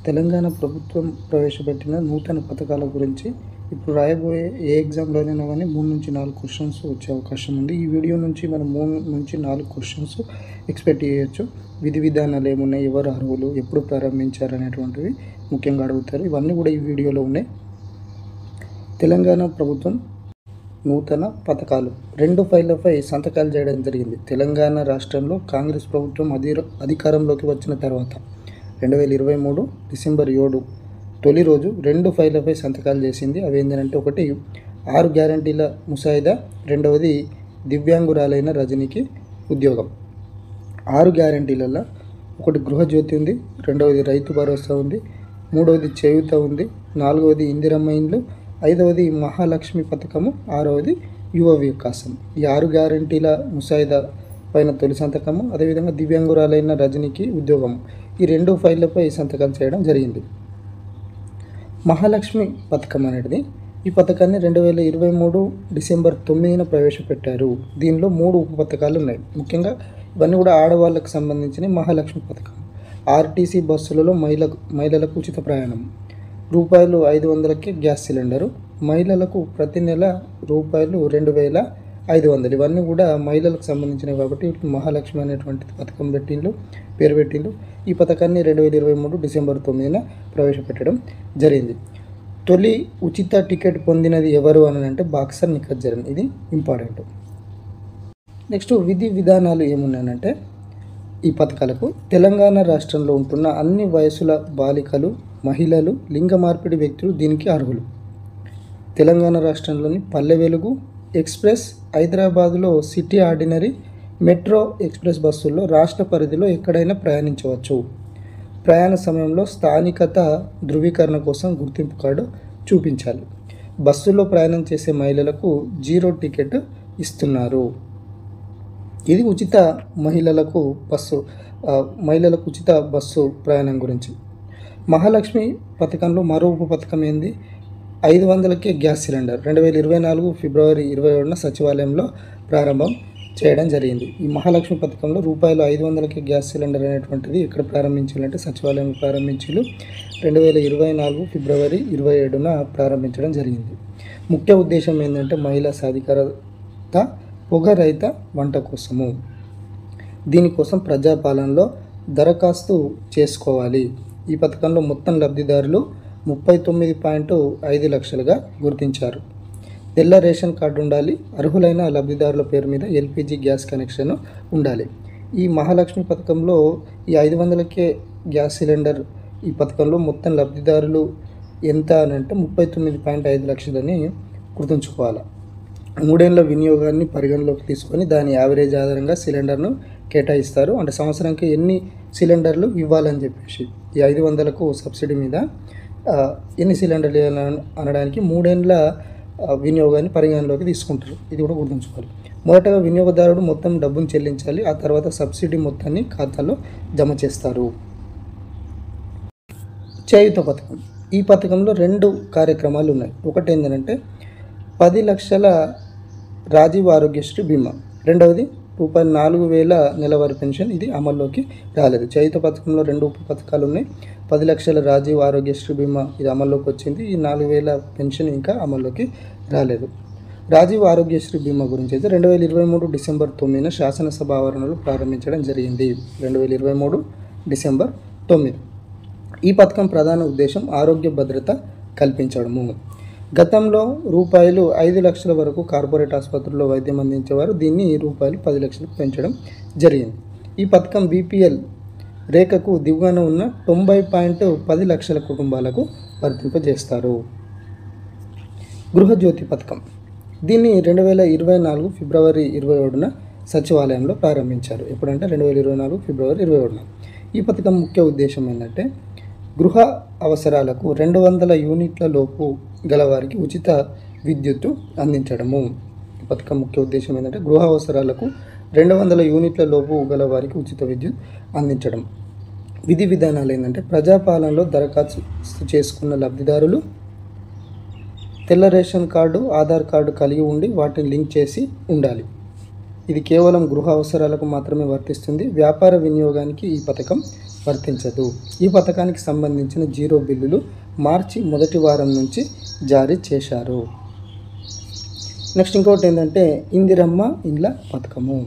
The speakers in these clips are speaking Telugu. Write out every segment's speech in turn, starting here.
తెలంగాణ ప్రభుత్వం ప్రవేశపెట్టిన నూతన పథకాల గురించి ఇప్పుడు రాయబోయే ఏ ఎగ్జామ్లోనైనా కానీ 3 నుంచి 4 క్వశ్చన్స్ వచ్చే అవకాశం ఉంది. ఈ వీడియో నుంచి మనం 3 నుంచి 4 క్వశ్చన్స్ ఎక్స్పెక్ట్ చేయొచ్చు. విధి విధానాలు ఏమున్నాయి, ఎవరు అర్హులు, ఎప్పుడు ప్రారంభించారు అనేటువంటివి ముఖ్యంగా అడుగుతారు. ఇవన్నీ కూడా ఈ వీడియోలో ఉన్నాయి. తెలంగాణ ప్రభుత్వం నూతన పథకాలు 2 ఫైళ్లపై సంతకాలు చేయడం జరిగింది. తెలంగాణ రాష్ట్రంలో కాంగ్రెస్ ప్రభుత్వం అధికారంలోకి వచ్చిన తర్వాత 2023 డిసెంబర్ 7 తొలి రోజు 2 ఫైళ్లపై సంతకాలు చేసింది. అవి ఏంటంటే, ఒకటి 6 గ్యారంటీల ముసాయిదా, రెండవది దివ్యాంగురాలైన రజనీకి ఉద్యోగం. 6 గ్యారంటీలలో ఒకటి గృహజ్యోతి ఉంది, రెండవది రైతు భరోసా ఉంది, మూడవది చేయూత ఉంది, నాలుగవది ఇందిరమ్మ ఇండ్లు, ఐదవది మహాలక్ష్మి పథకము, ఆరవది యువ వికాసం. ఈ 6 గ్యారంటీల ముసాయిదా పైన తొలి సంతకము, అదేవిధంగా దివ్యాంగురాలైన రజనీకి ఉద్యోగం, ఈ 2 ఫైళ్లపై సంతకాలు చేయడం జరిగింది. మహాలక్ష్మి పథకం అనేది, ఈ పథకాన్ని 2023 డిసెంబర్ 9న ప్రవేశపెట్టారు. దీనిలో 3 ఉప పథకాలు ఉన్నాయి. ముఖ్యంగా ఇవన్నీ కూడా ఆడవాళ్ళకు సంబంధించిన మహాలక్ష్మి పథకం. ఆర్టీసీ బస్సులలో మహిళలకు ఉచిత ప్రయాణం, రూపాయలు 500కి గ్యాస్ సిలిండరు, మహిళలకు ప్రతి నెల రూపాయలు 2500. ఇవన్నీ కూడా మహిళలకు సంబంధించినవి కాబట్టి మహాలక్ష్మి అనేటువంటి పథకం పేరు పెట్టిండు. ఈ పథకాన్ని 2023 డిసెంబర్ 9న ప్రవేశపెట్టడం జరిగింది. తొలి ఉచిత టికెట్ పొందినది ఎవరు అని అంటే బాక్సర్ నిఖజ్జరన్. ఇది ఇంపార్టెంట్. నెక్స్ట్, విధి విధానాలు ఏమున్నాయంటే, ఈ పథకాలకు తెలంగాణ రాష్ట్రంలో ఉంటున్న అన్ని వయసుల బాలికలు, మహిళలు, లింగ మార్పిడి వ్యక్తులు దీనికి అర్హులు. తెలంగాణ రాష్ట్రంలోని పల్లె వెలుగు ఎక్స్ప్రెస్, హైదరాబాదులో సిటీ ఆర్డినరీ, మెట్రో ఎక్స్ప్రెస్ బస్సుల్లో రాష్ట్ర పరిధిలో ఎక్కడైనా ప్రయాణించవచ్చు. ప్రయాణ సమయంలో స్థానికత ధృవీకరణ కోసం గుర్తింపు కార్డు చూపించాలి. బస్సుల్లో ప్రయాణం చేసే మహిళలకు 0 టికెట్ ఇస్తున్నారు. ఇది ఉచిత మహిళలకు ఉచిత బస్సు ప్రయాణం గురించి. మహాలక్ష్మి పథకంలో మరో ఉప పథకం ఏంది, 500కే గ్యాస్ సిలిండర్ 2024 ఫిబ్రవరి 27న సచివాలయంలో ప్రారంభం చేయడం జరిగింది. ఈ మహాలక్ష్మి పథకంలో రూపాయలు 500కే గ్యాస్ సిలిండర్ అనేటువంటిది ఎక్కడ ప్రారంభించాలంటే సచివాలయంలో ప్రారంభించారు. 2024 ఫిబ్రవరి 27న ప్రారంభించడం జరిగింది. ముఖ్య ఉద్దేశం ఏంటంటే మహిళా సాధికారత, పొగరహిత వంట కోసము. దీనికోసం ప్రజాపాలనలో దరఖాస్తు చేసుకోవాలి. ఈ పథకంలో మొత్తం లబ్ధిదారులు 39.5 లక్షలుగా గుర్తించారు. తెల్ల రేషన్ కార్డు ఉండాలి. అర్హులైన లబ్ధిదారుల పేరు మీద ఎల్పిజి గ్యాస్ కనెక్షన్ ఉండాలి. ఈ మహాలక్ష్మి పథకంలో ఈ 500కే గ్యాస్ సిలిండర్ ఈ పథకంలో మొత్తం లబ్ధిదారులు ఎంత అని అంటే 39.5 లక్షలని గుర్తుంచుకోవాలి. 3 ఏళ్ల వినియోగాన్ని పరిగణలోకి తీసుకొని దాని యావరేజ్ ఆధారంగా సిలిండర్ను కేటాయిస్తారు. అంటే సంవత్సరానికి ఎన్ని సిలిండర్లు ఇవ్వాలని చెప్పేసి ఈ 500కు సబ్సిడీ మీద ఎన్ని సిలిండర్లు అనడానికి 3 ఏళ్ల వినియోగాన్ని పరిగణలోకి తీసుకుంటారు. ఇది కూడా గుర్తుంచుకోవాలి. మొదటగా వినియోగదారుడు మొత్తం డబ్బును చెల్లించాలి. ఆ తర్వాత సబ్సిడీ మొత్తాన్ని ఖాతాలో జమ చేస్తారు. చేయూత పథకం, ఈ పథకంలో 2 కార్యక్రమాలు ఉన్నాయి. ఒకటి ఏంటంటే 10 లక్షల రాజీవ్ ఆరోగ్యశ్రీ బీమా, రెండవది రూపాయలు 4,000 నెలవారీ పెన్షన్. ఇది అమల్లోకి రాలేదు. చేయూత పథకంలో 2 ఉప పథకాలు ఉన్నాయి. 10 లక్షల రాజీవ్ ఆరోగ్యశ్రీ బీమా ఇది అమల్లోకి వచ్చింది. ఈ 4,000 పెన్షన్ ఇంకా అమల్లోకి రాలేదు. రాజీవ్ ఆరోగ్యశ్రీ బీమా గురించి అయితే 2023 డిసెంబర్ 9న శాసనసభ ఆవరణలో ప్రారంభించడం జరిగింది. 2023 డిసెంబర్ 9. ఈ పథకం ప్రధాన ఉద్దేశం ఆరోగ్య భద్రత కల్పించడము. గతంలో రూపాయలు 5 లక్షల వరకు కార్పొరేట్ ఆసుపత్రుల్లో వైద్యం అందించేవారు. దీన్ని రూపాయలు 10 లక్షలకు పెంచడం జరిగింది. ఈ పథకం బీపీఎల్ రేఖకు దిగువన ఉన్న 90.10 లక్షల కుటుంబాలకు వర్తింపజేస్తారు. గృహజ్యోతి పథకం, దీన్ని 2024 ఫిబ్రవరి 27న సచివాలయంలో ప్రారంభించారు. ఎప్పుడంటే 2024 ఫిబ్రవరి 27న. ఈ పథకం ముఖ్య ఉద్దేశం ఏంటంటే గృహ అవసరాలకు 200 యూనిట్ల లోపు గలవారికి ఉచిత విద్యుత్తు అందించడము. ఈ పథకం ముఖ్య ఉద్దేశం ఏంటంటే గృహ అవసరాలకు 200 యూనిట్ల లోపు గలవారికి ఉచిత విద్యుత్ అందించడం. విధి విధానాలు ఏంటంటే ప్రజాపాలనలో దరఖాస్తు చేసుకున్న లబ్ధిదారులు తెల్ల రేషన్ కార్డు, ఆధార్ కార్డు కలిగి ఉండి వాటిని లింక్ చేసి ఉండాలి. ఇది కేవలం గృహ అవసరాలకు మాత్రమే వర్తిస్తుంది. వ్యాపార వినియోగానికి ఈ పథకం వర్తించదు. ఈ పథకానికి సంబంధించిన జీరో బిల్లులు మార్చి మొదటి వారం నుంచి జారీ చేశారు. నెక్స్ట్ ఇంకోటి ఏంటంటే ఇందిరమ్మ ఇండ్ల పథకము.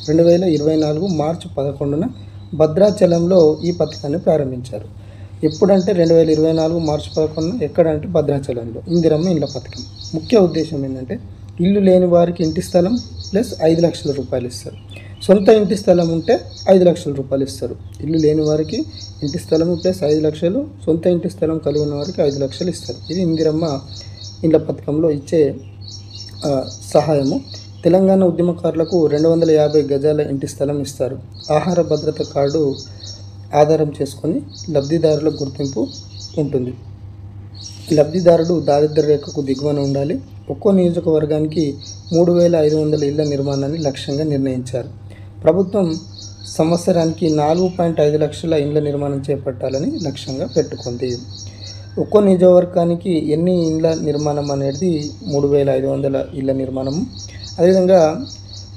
2024 మార్చి 11న భద్రాచలంలో ఈ పథకాన్ని ప్రారంభించారు. ఎప్పుడంటే 2024 మార్చి 11న ఎక్కడంటే భద్రాచలంలో ఇందిరమ్మ ఇండ్ల పథకం. ముఖ్య ఉద్దేశం ఏంటంటే ఇల్లు లేని వారికి ఇంటి స్థలం ప్లస్ 5 లక్షల రూపాయలు ఇస్తారు. సొంత ఇంటి స్థలం ఉంటే 5 లక్షల రూపాయలు ఇస్తారు. ఇల్లు లేని వారికి ఇంటి స్థలం ప్లస్ 5 లక్షలు, సొంత ఇంటి స్థలం కలిగి ఉన్న వారికి 5 లక్షలు ఇస్తారు. ఇది ఇందిరమ్మ ఇండ్ల పథకంలో ఇచ్చే సహాయము. తెలంగాణ ఉద్యమకారులకు 250 గజాల ఇంటి స్థలం ఇస్తారు. ఆహార భద్రత కార్డు ఆధారం చేసుకొని లబ్ధిదారుల గుర్తింపు ఉంటుంది. లబ్ధిదారుడు దారిద్ర్య రేఖకు దిగువన ఉండాలి. ఒక్కో నియోజకవర్గానికి 3500 ఇళ్ల నిర్మాణాన్ని లక్ష్యంగా నిర్ణయించారు. ప్రభుత్వం సంవత్సరానికి 4.5 లక్షల ఇళ్ల నిర్మాణం చేపట్టాలని లక్ష్యంగా పెట్టుకుంది. ఒక్కో నియోజకవర్గానికి ఎన్ని ఇళ్ల నిర్మాణం అనేది 3500 ఇళ్ల నిర్మాణము. అదేవిధంగా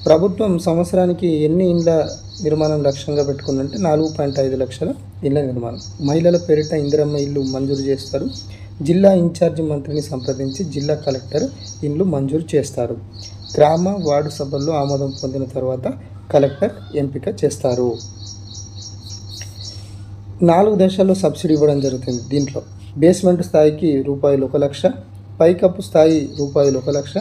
ప్రభుత్వం సంవత్సరానికి ఎన్ని ఇళ్ల నిర్మాణం లక్ష్యంగా పెట్టుకుందంటే 4.5 లక్షల ఇళ్ల నిర్మాణం. మహిళల పేరిట ఇందిరమ్మ ఇల్లు మంజూరు చేస్తారు. జిల్లా ఇన్ఛార్జి మంత్రిని సంప్రదించి జిల్లా కలెక్టర్ ఇల్లు మంజూరు చేస్తారు. గ్రామ వార్డు సభల్లో ఆమోదం పొందిన తర్వాత కలెక్టర్ ఎంపిక చేస్తారు. 4 దశల్లో సబ్సిడీ ఇవ్వడం జరుగుతుంది. దీంట్లో బేస్మెంట్ స్థాయికి రూపాయలు 1 లక్ష, పైకప్పు స్థాయి రూపాయలు 1 లక్ష,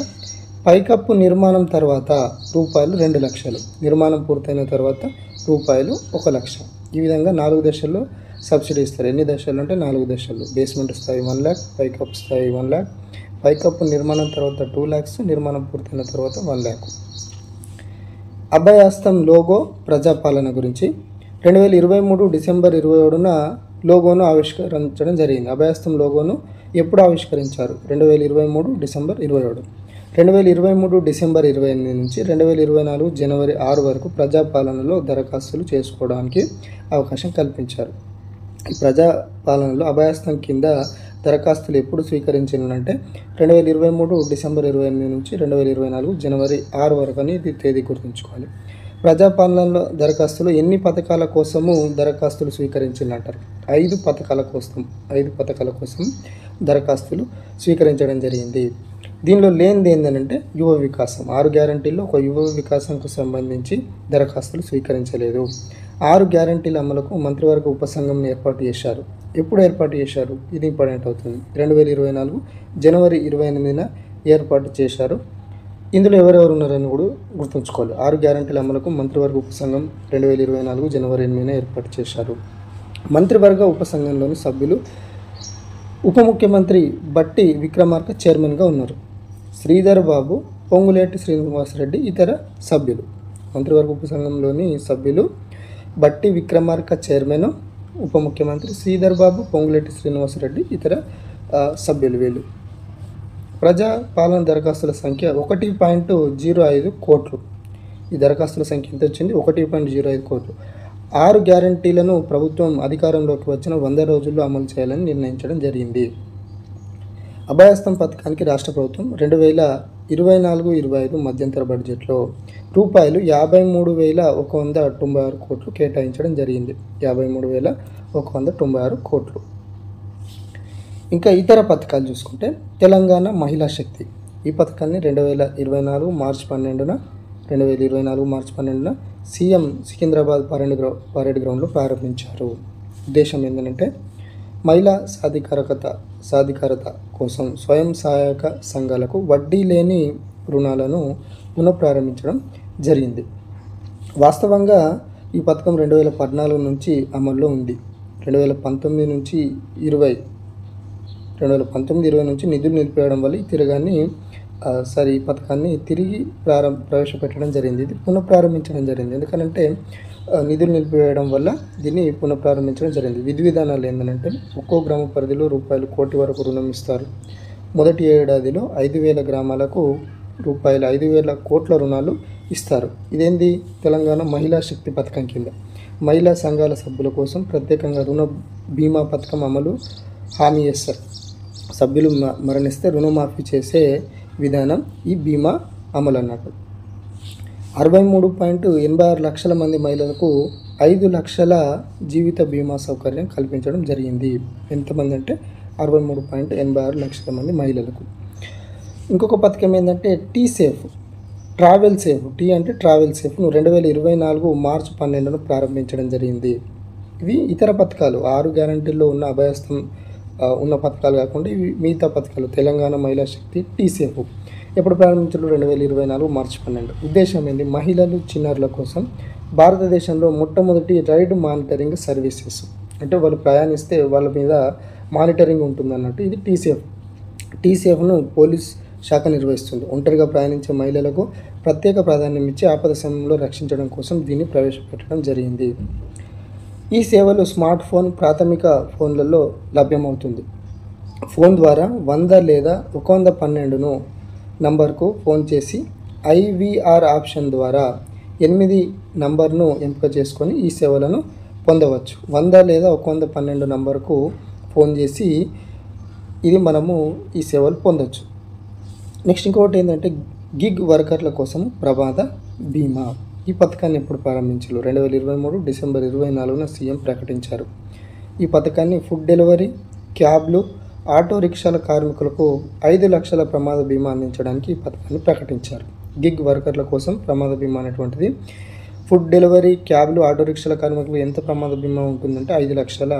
పైకప్పు నిర్మాణం తర్వాత రూపాయలు 2 లక్షలు, నిర్మాణం పూర్తయిన తర్వాత రూపాయలు 1 లక్ష. ఈ విధంగా 4 దశల్లో సబ్సిడీ ఇస్తారు. ఎన్ని దశలు అంటే 4 దశలు. బేస్మెంట్ స్థాయి 1 లక్ష, పైకప్పు స్థాయి 1 లక్ష, పైకప్పు నిర్మాణం తర్వాత 2 లక్ష, నిర్మాణం పూర్తయిన తర్వాత 1 లక్ష. అభయహస్తం లోగో ప్రజాపాలన గురించి 2023 డిసెంబర్ 27న లోగోను ఆవిష్కరించడం జరిగింది. అభయహస్తం లోగోను ఎప్పుడు ఆవిష్కరించారు? 2023 డిసెంబర్ 27. 2023 డిసెంబర్ 28 నుంచి 2024 జనవరి 6 వరకు ప్రజాపాలనలో దరఖాస్తులు చేసుకోవడానికి అవకాశం కల్పించారు. ఈ ప్రజాపాలనలో అభయహస్తం కింద దరఖాస్తులు ఎప్పుడు స్వీకరించాలంటే 2023 డిసెంబర్ 28 నుంచి 2024 జనవరి 6 వరకు అని ఇది తేదీ గుర్తుంచుకోవాలి. ప్రజాపాలనలో దరఖాస్తులు ఎన్ని పథకాల కోసము దరఖాస్తులు స్వీకరించాలంటారు? 5 పథకాల కోసం దరఖాస్తులు స్వీకరించడం జరిగింది. దీనిలో లేనిది ఏంటంటే యువ వికాసం. 6 గ్యారంటీల్లో ఒక యువ వికాసంకు సంబంధించి దరఖాస్తులు స్వీకరించలేదు. 6 గ్యారంటీల అమలుకు మంత్రివర్గ ఉపసంఘం ఏర్పాటు చేశారు. ఎప్పుడు ఏర్పాటు చేశారు? ఇది ఇంపార్టెంట్ అవుతుంది. 2024 జనవరి 28న ఏర్పాటు చేశారు. ఇందులో ఎవరెవరు ఉన్నారని కూడా గుర్తుంచుకోవాలి. 6 గ్యారంటీల అమలుకు మంత్రివర్గ ఉపసంఘం 2024 జనవరి 8న ఏర్పాటు చేశారు. మంత్రివర్గ ఉపసంఘంలోని సభ్యులు ఉప ముఖ్యమంత్రి బట్టి విక్రమార్క చైర్మన్గా ఉన్నారు. శ్రీధర్ బాబు, పొంగులేటి శ్రీనివాసరెడ్డి ఇతర సభ్యులు. మంత్రివర్గ ఉపసంఘంలోని సభ్యులు బట్టి విక్రమార్క చైర్మన్, ఉప ముఖ్యమంత్రి శ్రీధర్ బాబు, పొంగులేటి శ్రీనివాసరెడ్డి ఇతర సభ్యులు. వీళ్ళు ప్రజాపాలన దరఖాస్తుల సంఖ్య 1.05 కోట్లు. ఈ దరఖాస్తుల సంఖ్య ఎంత వచ్చింది? 1.05 కోట్లు. 6 గ్యారంటీలను ప్రభుత్వం అధికారంలోకి వచ్చిన 100 రోజుల్లో అమలు చేయాలని నిర్ణయించడం జరిగింది. అభయహస్తం పథకానికి రాష్ట్ర ప్రభుత్వం 2024-25 మధ్యంతర బడ్జెట్లో రూపాయలు 53,196 కోట్లు కేటాయించడం జరిగింది. 53,196 కోట్లు. ఇంకా ఇతర పథకాలు చూసుకుంటే తెలంగాణ మహిళా శక్తి. ఈ పథకాన్ని 2024 మార్చి 12న సీఎం సికింద్రాబాద్ పరేడ్ గ్రౌండ్లో ప్రారంభించారు. ఉద్దేశం ఏంటంటే మహిళా సాధికారత కోసం స్వయం సహాయక సంఘాలకు వడ్డీ లేని రుణాలను పునఃప్రారంభించడం జరిగింది. వాస్తవంగా ఈ పథకం 2014 నుంచి అమల్లో ఉంది. 2019-20 నుంచి నిధులు నిలిపేయడం వల్ల ఈ పథకాన్ని తిరిగి ప్రవేశపెట్టడం జరిగింది. ఇది పునఃప్రారంభించడం జరిగింది. ఎందుకంటే నిధులు నిలిపివేయడం వల్ల దీన్ని పునఃప్రారంభించడం జరిగింది. విధి విధానాలు ఏంటంటే ఒక్కో గ్రామ పరిధిలో రూపాయలు 1 కోటి వరకు రుణం ఇస్తారు. మొదటి ఏడాదిలో 5,000 గ్రామాలకు రూపాయలు 5,000 కోట్ల రుణాలు ఇస్తారు. ఇదేంది? తెలంగాణ మహిళా శక్తి పథకం కింద మహిళా సంఘాల సభ్యుల కోసం ప్రత్యేకంగా రుణ బీమా పథకం అమలు హామీ చేస్తారు. సభ్యులు మరణిస్తే రుణమాఫీ చేసే విధానం ఈ బీమా అమలు అన్నట్టు. 63.86 లక్షల మంది మహిళలకు 5 లక్షల జీవిత బీమా సౌకర్యం కల్పించడం జరిగింది. ఎంతమంది అంటే 63.86 లక్షల మంది మహిళలకు. ఇంకొక పథకం ఏంటంటే T safe, travel safe. T అంటే ట్రావెల్ సేఫ్ను 2024 మార్చి 12న ప్రారంభించడం జరిగింది. ఇవి ఇతర పథకాలు 6 గ్యారంటీల్లో ఉన్న అభయస్థం ఉన్న పథకాలు కాకుండా ఇవి మిగతా పథకాలు. తెలంగాణ మహిళా శక్తి టీ సేఫ్ ఎప్పుడు ప్రారంభించారు? 2024 మార్చి 12. ఉద్దేశం ఏంటి? మహిళలు, చిన్నారుల కోసం భారతదేశంలో మొట్టమొదటి రైడ్ మానిటరింగ్ సర్వీసెస్. అంటే వాళ్ళు ప్రయాణిస్తే వాళ్ళ మీద మానిటరింగ్ ఉంటుంది అన్నట్టు. ఇది టీ సేఫ్. టీ సేఫ్ను పోలీస్ శాఖ నిర్వహిస్తుంది. ఒంటరిగా ప్రయాణించే మహిళలకు ప్రత్యేక ప్రాధాన్యం ఇచ్చి ఆపద సమయంలో రక్షించడం కోసం దీన్ని ప్రవేశపెట్టడం జరిగింది. ఈ సేవలు స్మార్ట్ ఫోన్, ప్రాథమిక ఫోన్లలో లభ్యమవుతుంది. ఫోన్ ద్వారా 100 లేదా 112ను నంబర్కు ఫోన్ చేసి IVR ఆప్షన్ ద్వారా 8 నంబర్ను ఎంపిక చేసుకొని ఈ సేవలను పొందవచ్చు. 100 లేదా 112 నంబర్కు ఫోన్ చేసి ఇది మనము ఈ సేవలు పొందవచ్చు. నెక్స్ట్ ఇంకొకటి ఏంటంటే గిగ్ వర్కర్ల కోసం ప్రమాద బీమా. ఈ పథకాన్ని ఎప్పుడు ప్రారంభించారు? 2023 డిసెంబర్ 24న సీఎం ప్రకటించారు. ఈ పథకాన్ని ఫుడ్ డెలివరీ, క్యాబ్లు, ఆటో రిక్షాల కార్మికులకు 5 లక్షల ప్రమాద బీమా అందించడానికి ఈ పథకాన్ని ప్రకటించారు. గిగ్ వర్కర్ల కోసం ప్రమాద బీమా అనేటువంటిది ఫుడ్ డెలివరీ, క్యాబ్లు, ఆటో రిక్షాల కార్మికులకు ఎంత ప్రమాద బీమా ఉంటుందంటే 5 లక్షల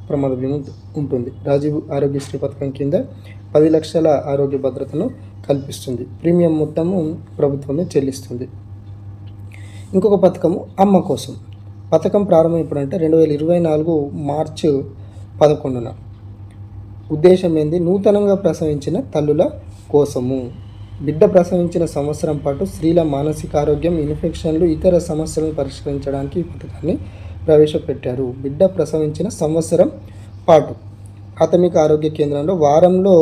ప్రమాద బీమా ఉంటుంది. రాజీవ్ ఆరోగ్యశ్రీ పథకం కింద 10 లక్షల ఆరోగ్య భద్రతను కల్పిస్తుంది. ప్రీమియం మొత్తము ప్రభుత్వమే చెల్లిస్తుంది. ఇంకొక పథకము అమ్మ కోసం. పథకం ప్రారంభం ఎప్పుడంటే 2024 మార్చి 11న. ఉద్దేశం ఏంది? నూతనంగా ప్రసవించిన తల్లుల కోసము. బిడ్డ ప్రసవించిన సంవత్సరం పాటు స్త్రీల మానసిక ఆరోగ్యం, ఇన్ఫెక్షన్లు, ఇతర సమస్యలను పరిష్కరించడానికి ఈ పథకాన్ని ప్రవేశపెట్టారు. బిడ్డ ప్రసవించిన సంవత్సరం పాటు ప్రాథమిక ఆరోగ్య కేంద్రంలో వారంలో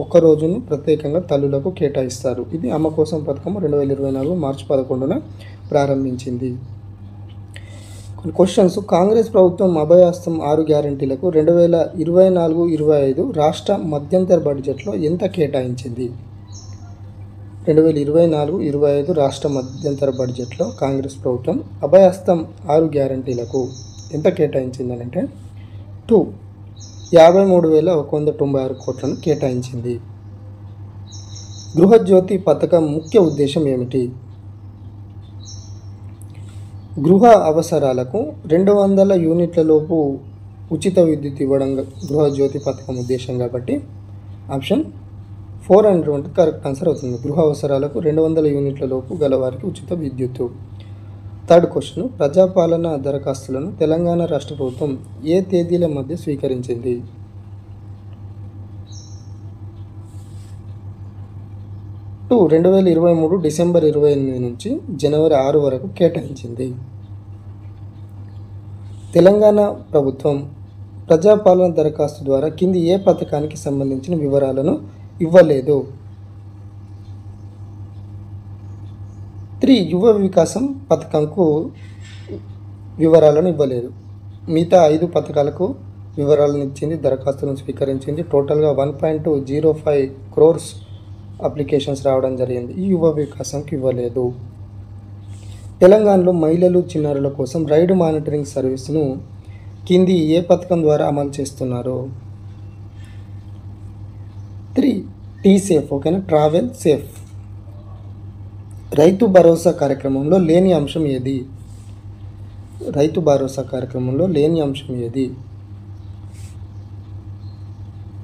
1 రోజును ప్రత్యేకంగా తల్లులకు కేటాయిస్తారు. ఇది అమ్మ కోసం పథకం 2024 మార్చి 11న ప్రారంభించింది. కొన్ని క్వశ్చన్స్. కాంగ్రెస్ ప్రభుత్వం అభయహస్తం 6 గ్యారంటీలకు 2024-25 రాష్ట్ర మధ్యంతర బడ్జెట్లో ఎంత కేటాయించింది? 2024-25 రాష్ట్ర మధ్యంతర బడ్జెట్లో కాంగ్రెస్ ప్రభుత్వం అభయహస్తం 6 గ్యారంటీలకు ఎంత కేటాయించిందని అంటే 53,196 కోట్లను కేటాయించింది. గృహజ్యోతి పథకం ముఖ్య ఉద్దేశం ఏమిటి? గృహ అవసరాలకు 200 యూనిట్ల లోపు ఉచిత విద్యుత్ ఇవ్వడం గృహజ్యోతి పథకం ఉద్దేశం కాబట్టి ఆప్షన్ 4 అనేటువంటి కరెక్ట్ ఆన్సర్ అవుతుంది. గృహ అవసరాలకు 200 యూనిట్ల లోపు గలవారికి ఉచిత విద్యుత్తు. Third question. ప్రజాపాలన దరఖాస్తులను తెలంగాణ రాష్ట్ర ప్రభుత్వం ఏ తేదీల మధ్య స్వీకరించింది? 2023 డిసెంబర్ 28 నుంచి జనవరి 6 వరకు కేటాయించింది. తెలంగాణ ప్రభుత్వం ప్రజాపాలన దరఖాస్తు ద్వారా కింది ఏ పథకానికి సంబంధించిన వివరాలను ఇవ్వలేదు? 3 యువ వికాసం పథకంకు వివరాలను ఇవ్వలేదు. మిగతా 5 పథకాలకు వివరాలను ఇచ్చింది, దరఖాస్తులను స్వీకరించింది. టోటల్గా 1.05 crores అప్లికేషన్స్ రావడం జరిగింది. ఈ యువ వికాసంకి ఇవ్వలేదు. తెలంగాణలో మహిళలు, చిన్నారుల కోసం రైడ్ మానిటరింగ్ సర్వీస్ను కింది ఏ పథకం ద్వారా అమలు చేస్తున్నారు? 3 టీ సేఫ్. ఓకేనా, ట్రావెల్ సేఫ్. రైతు భరోసా కార్యక్రమంలో లేని అంశం ఏది? రైతు భరోసా కార్యక్రమంలో లేని అంశం ఏది?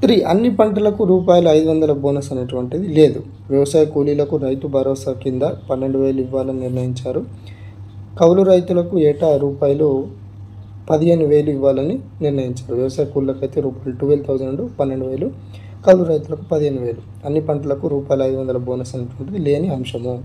3 అన్ని పంటలకు ₹500 బోనస్ అనేటువంటిది లేదు. వ్యవసాయ కూలీలకు రైతు భరోసా కింద 12,000 ఇవ్వాలని నిర్ణయించారు. కౌలు రైతులకు ఏటా ₹15,000 ఇవ్వాలని నిర్ణయించారు. వ్యవసాయ కూలీలకు అయితే ₹12,000, 12,000. కౌలు రైతులకు 15,000. అన్ని పంటలకు ₹500 బోనస్ అనేటువంటిది లేని అంశము.